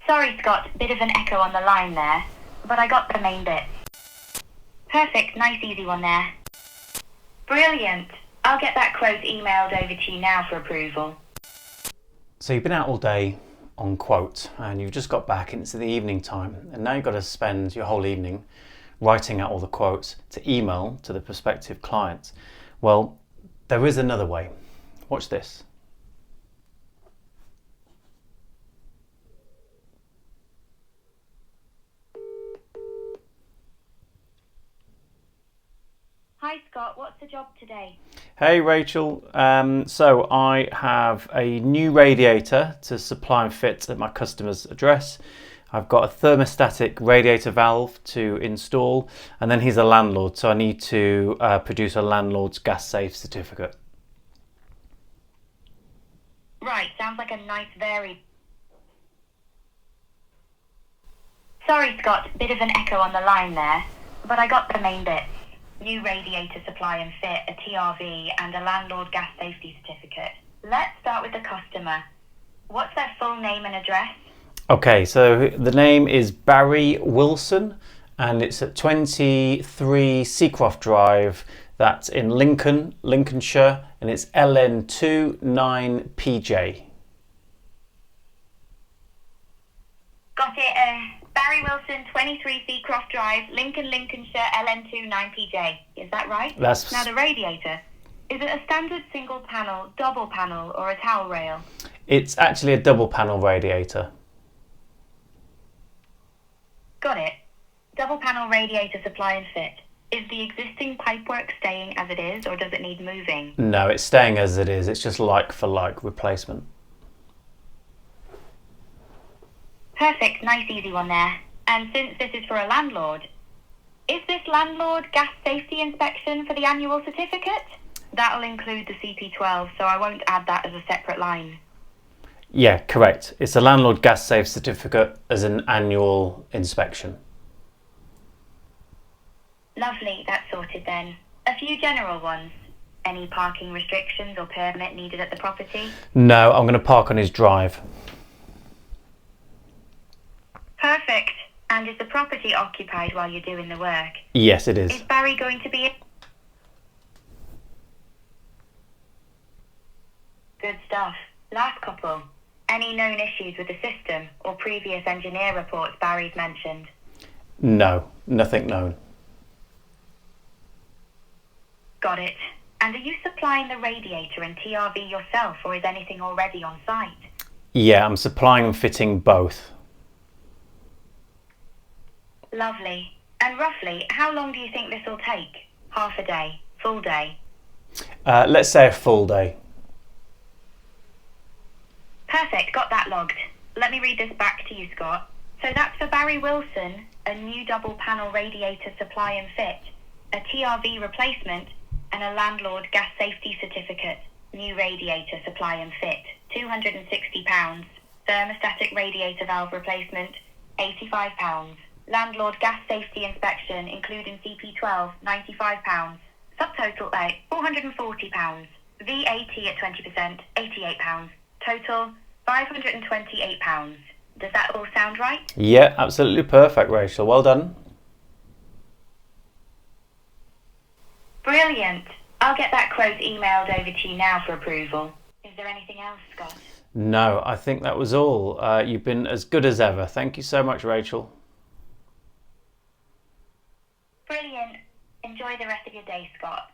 Sorry, Scott, bit of an echo on the line there, but I got the main bit. Perfect, nice easy one there. Brilliant. I'll get that quote emailed over to you now for approval. So you've been out all day on quote and you've just got back and it's the evening time, and now you've got to spend your whole evening writing out all the quotes to email to the prospective clients. Well, there is another way. Watch this. Hi Scott, what's the job today? Hey Rachel, so I have a new radiator to supply and fit at my customer's address. I've got a thermostatic radiator valve to install, and then he's a landlord, so I need to produce a landlord's gas safe certificate. Right, sounds like a nice varied... Sorry Scott, bit of an echo on the line there, but I got the main bits. New radiator supply and fit, a TRV, and a landlord gas safety certificate. Let's start with the customer. What's their full name and address? Okay, so the name is Barry Wilson, and it's at 23 Seacroft Drive. That's in Lincoln, Lincolnshire, and it's LN2 9PJ. Got it. Barry Wilson, 23 Seacroft Drive, Lincoln, Lincolnshire, LN2 9PJ. Is that right? That's... Now the radiator, is it a standard single panel, double panel, or a towel rail? It's actually a double panel radiator. Got it. Double panel radiator supply and fit. Is the existing pipework staying as it is, or does it need moving? No, it's staying as it is. It's just like for like replacement. Perfect, nice easy one there. And since this is for a landlord, is this landlord gas safety inspection for the annual certificate? That'll include the CP12, so I won't add that as a separate line. Yeah, correct. It's a landlord gas safe certificate as an annual inspection. Lovely, that's sorted then. A few general ones. Any parking restrictions or permit needed at the property? No, I'm going to park on his drive. Perfect. And is the property occupied while you're doing the work? Yes, it is. Is Barry going to be... Good stuff. Last couple. Any known issues with the system or previous engineer reports Barry's mentioned? No, nothing known. Got it. And are you supplying the radiator and TRV yourself, or is anything already on site? Yeah, I'm supplying and fitting both. Lovely. And roughly, how long do you think this will take? Half a day? Full day? Let's say a full day. Perfect, got that logged. Let me read this back to you, Scott. So that's for Barry Wilson, a new double panel radiator supply and fit, a TRV replacement, and a landlord gas safety certificate. New radiator supply and fit, £260. Thermostatic radiator valve replacement, £85. Landlord gas safety inspection, including CP12, £95. Subtotal A, £440. VAT at 20%, £88. Total, £528. Does that all sound right? Yeah, absolutely perfect, Rachel. Well done. Brilliant. I'll get that quote emailed over to you now for approval. Is there anything else, Scott? No, I think that was all. You've been as good as ever. Thank you so much, Rachel. Brilliant. Enjoy the rest of your day, Scott.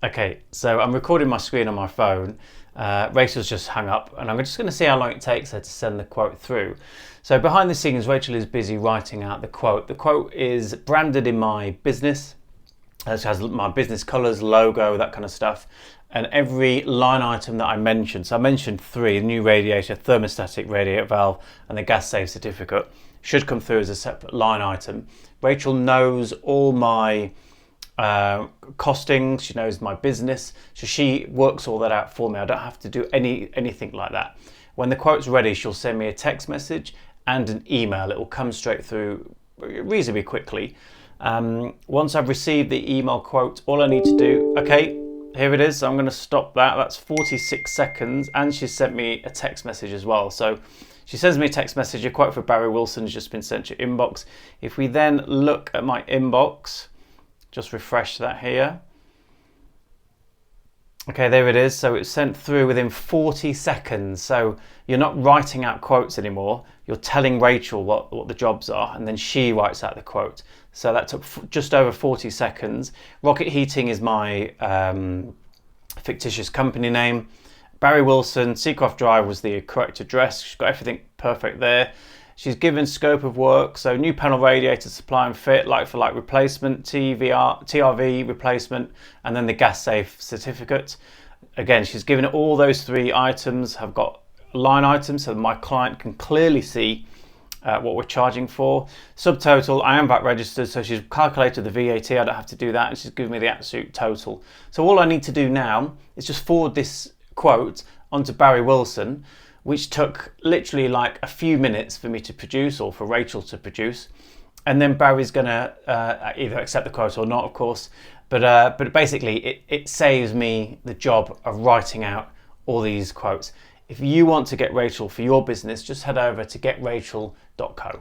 Okay, so I'm recording my screen on my phone. Rachel's just hung up, and I'm just going to see how long it takes her to send the quote through. So behind the scenes, Rachel is busy writing out the quote. The quote is branded in my business. It has my business colours, logo, that kind of stuff. And every line item that I mentioned, so I mentioned 3, the new radiator, thermostatic radiator valve, and the gas safe certificate, should come through as a separate line item. Rachel knows all my costings, she knows my business, so she works all that out for me. I don't have to do anything like that. When the quote's ready, she'll send me a text message and an email. It will come straight through reasonably quickly. Once I've received the email quote, all I need to do, okay, Here it is. So I'm going to stop that. That's 46 seconds. And she sent me a text message as well. So she sends me a text message. A quote for Barry Wilson has just been sent to your inbox. If we then look at my inbox, just refresh that here. Okay, there it is. So it's sent through within 40 seconds. So you're not writing out quotes anymore. You're telling Rachel what the jobs are, and then she writes out the quote. So that took just over 40 seconds. Rocket Heating is my fictitious company name. Barry Wilson, Seacroft Drive was the correct address. She's got everything perfect there. She's given scope of work, so new panel radiator supply and fit, like for like replacement, TRV replacement, and then the gas safe certificate. Again, she's given all those 3 items, have got line items so my client can clearly see what we're charging for. Subtotal, I am VAT registered, so she's calculated the VAT, I don't have to do that, and she's given me the absolute total. So all I need to do now is just forward this quote onto Barry Wilson, which took literally like a few minutes for me to produce, or for Rachel to produce. And then Barry's gonna either accept the quote or not, of course. But basically it saves me the job of writing out all these quotes. If you want to get Rachel for your business, just head over to getrachel.co.